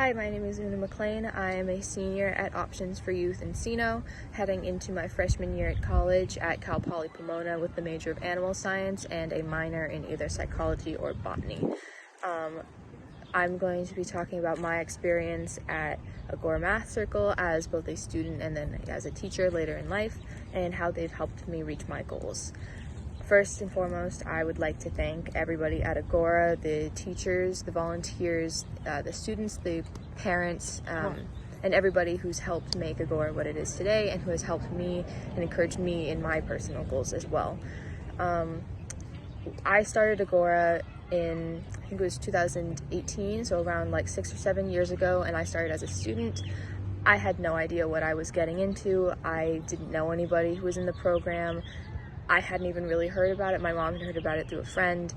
Hi, my name is Mclain. I am a senior at Options for Youth in Encino, heading into my freshman year at college at Cal Poly Pomona with the major of animal science and a minor in either psychology or botany. I'm going to be talking about my experience at Agora Math Circle as both a student and then as a teacher later in life, and how they've helped me reach my goals. First and foremost, I would like to thank everybody at Agora, the teachers, the volunteers, the students, the parents, and everybody who's helped make Agora what it is today and who has helped me and encouraged me in my personal goals as well. I started Agora in, I think it was 2018, so around like 6 or 7 years ago, and I started as a student. I had no idea what I was getting into. I didn't know anybody who was in the program. I hadn't even really heard about it. My mom had heard about it through a friend.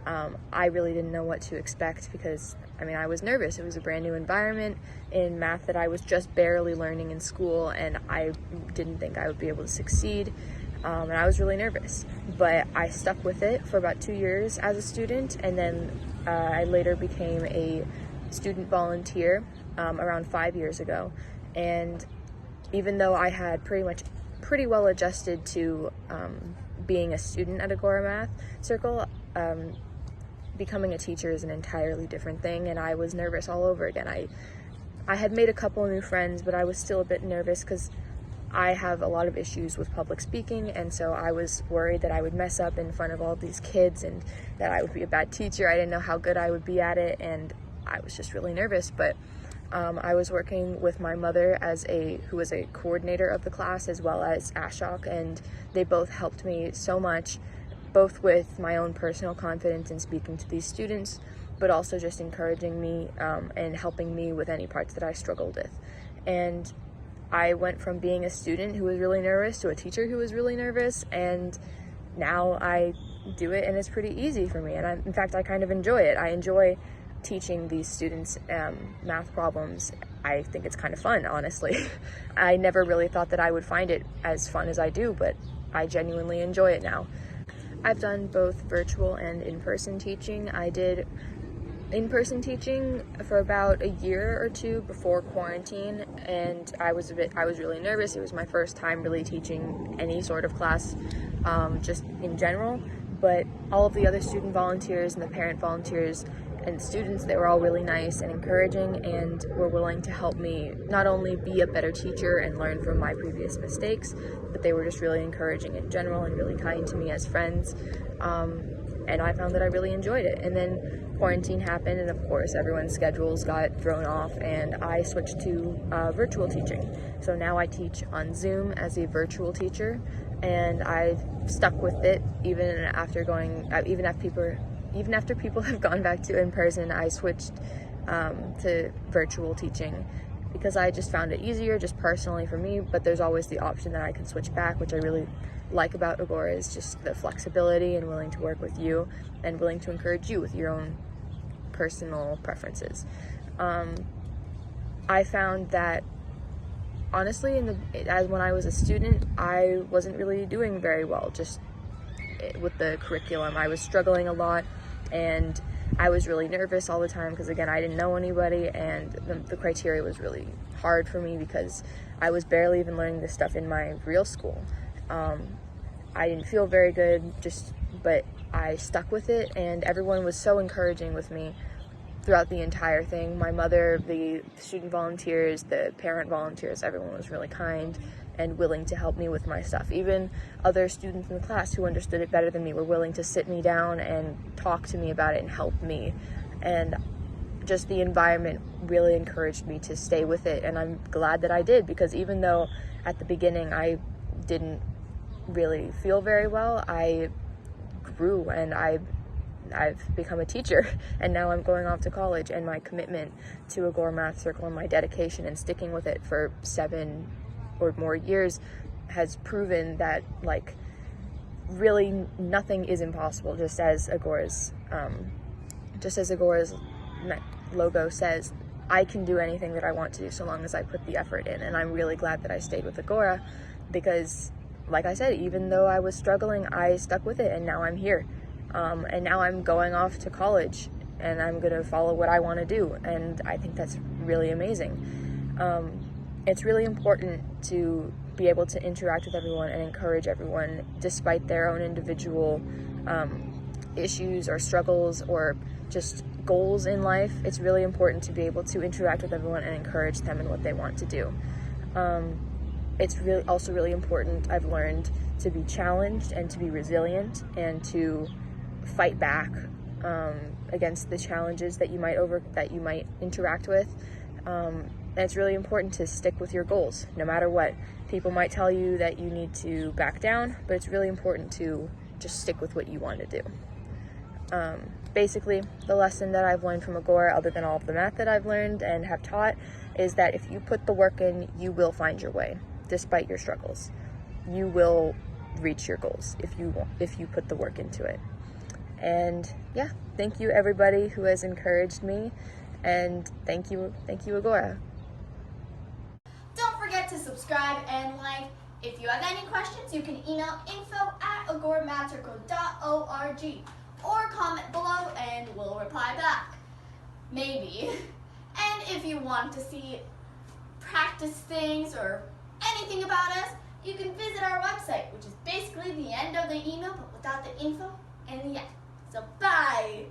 I really didn't know what to expect because, I was nervous. It was a brand new environment in math that I was just barely learning in school, and I didn't think I would be able to succeed, and I was really nervous. But I stuck with it for about 2 years as a student, and then I later became a student volunteer around 5 years ago. And even though I had pretty well adjusted to being a student at Agora Math Circle, becoming a teacher is an entirely different thing, and I was nervous all over again. I had made a couple new friends, but I was still a bit nervous because I have a lot of issues with public speaking, and so I was worried that I would mess up in front of all these kids and that I would be a bad teacher. I didn't know how good I would be at it, and I was just really nervous. But I was working with my mother who was a coordinator of the class, as well as Ashok, and they both helped me so much, both with my own personal confidence in speaking to these students, but also just encouraging me and helping me with any parts that I struggled with. And I went from being a student who was really nervous to a teacher who was really nervous, and now I do it and it's pretty easy for me. And in fact, I kind of enjoy it. I enjoy teaching these students math problems. I think it's kind of fun, honestly. I never really thought that I would find it as fun as I do, but I genuinely enjoy it now. I've done both virtual and in-person teaching. I did in-person teaching for about a year or two before quarantine, and I was really nervous. It was my first time really teaching any sort of class, just in general, but all of the other student volunteers and the parent volunteers and students, they were all really nice and encouraging and were willing to help me not only be a better teacher and learn from my previous mistakes, but they were just really encouraging in general and really kind to me as friends. And I found that I really enjoyed it. And then quarantine happened, and of course everyone's schedules got thrown off, and I switched to virtual teaching. So now I teach on Zoom as a virtual teacher, and I've stuck with it even after people have gone back to in-person. I switched to virtual teaching because I just found it easier, just personally for me, but there's always the option that I can switch back, which I really like about Agora, is just the flexibility and willing to work with you and willing to encourage you with your own personal preferences. I found that honestly, when I was a student, I wasn't really doing very well just with the curriculum. I was struggling a lot, and I was really nervous all the time because, again, I didn't know anybody, and the criteria was really hard for me because I was barely even learning this stuff in my real school. I didn't feel very good, but I stuck with it, and everyone was so encouraging with me throughout the entire thing. My mother, the student volunteers, the parent volunteers, everyone was really kind and willing to help me with my stuff. Even other students in the class who understood it better than me were willing to sit me down and talk to me about it and help me. And just the environment really encouraged me to stay with it, and I'm glad that I did, because even though at the beginning I didn't really feel very well, I grew and I've become a teacher, and now I'm going off to college, and my commitment to Agora Math Circle and my dedication and sticking with it for 7 or more years has proven that, like, really nothing is impossible, just as Agora's logo says. I can do anything that I want to so long as I put the effort in, and I'm really glad that I stayed with Agora because, like I said, even though I was struggling, I stuck with it, and now I'm here. And now I'm going off to college, and I'm going to follow what I want to do, and I think that's really amazing. It's really important to be able to interact with everyone and encourage everyone despite their own individual issues or struggles or just goals in life. It's really important to be able to interact with everyone and encourage them in what they want to do. It's also really important, I've learned, to be challenged and to be resilient and to fight back against the challenges that you might interact with. And it's really important to stick with your goals, no matter what. People might tell you that you need to back down, but it's really important to just stick with what you want to do. Basically, the lesson that I've learned from Agora, other than all of the math that I've learned and have taught, is that if you put the work in, you will find your way, despite your struggles. You will reach your goals if you put the work into it. And yeah, thank you everybody who has encouraged me, and thank you Agora. Don't forget to subscribe and like. If you have any questions, you can email info@agoramastercode.org or comment below and we'll reply back. Maybe. And if you want to see practice things or anything about us, you can visit our website, which is basically the end of the email but without the info and the end. So bye!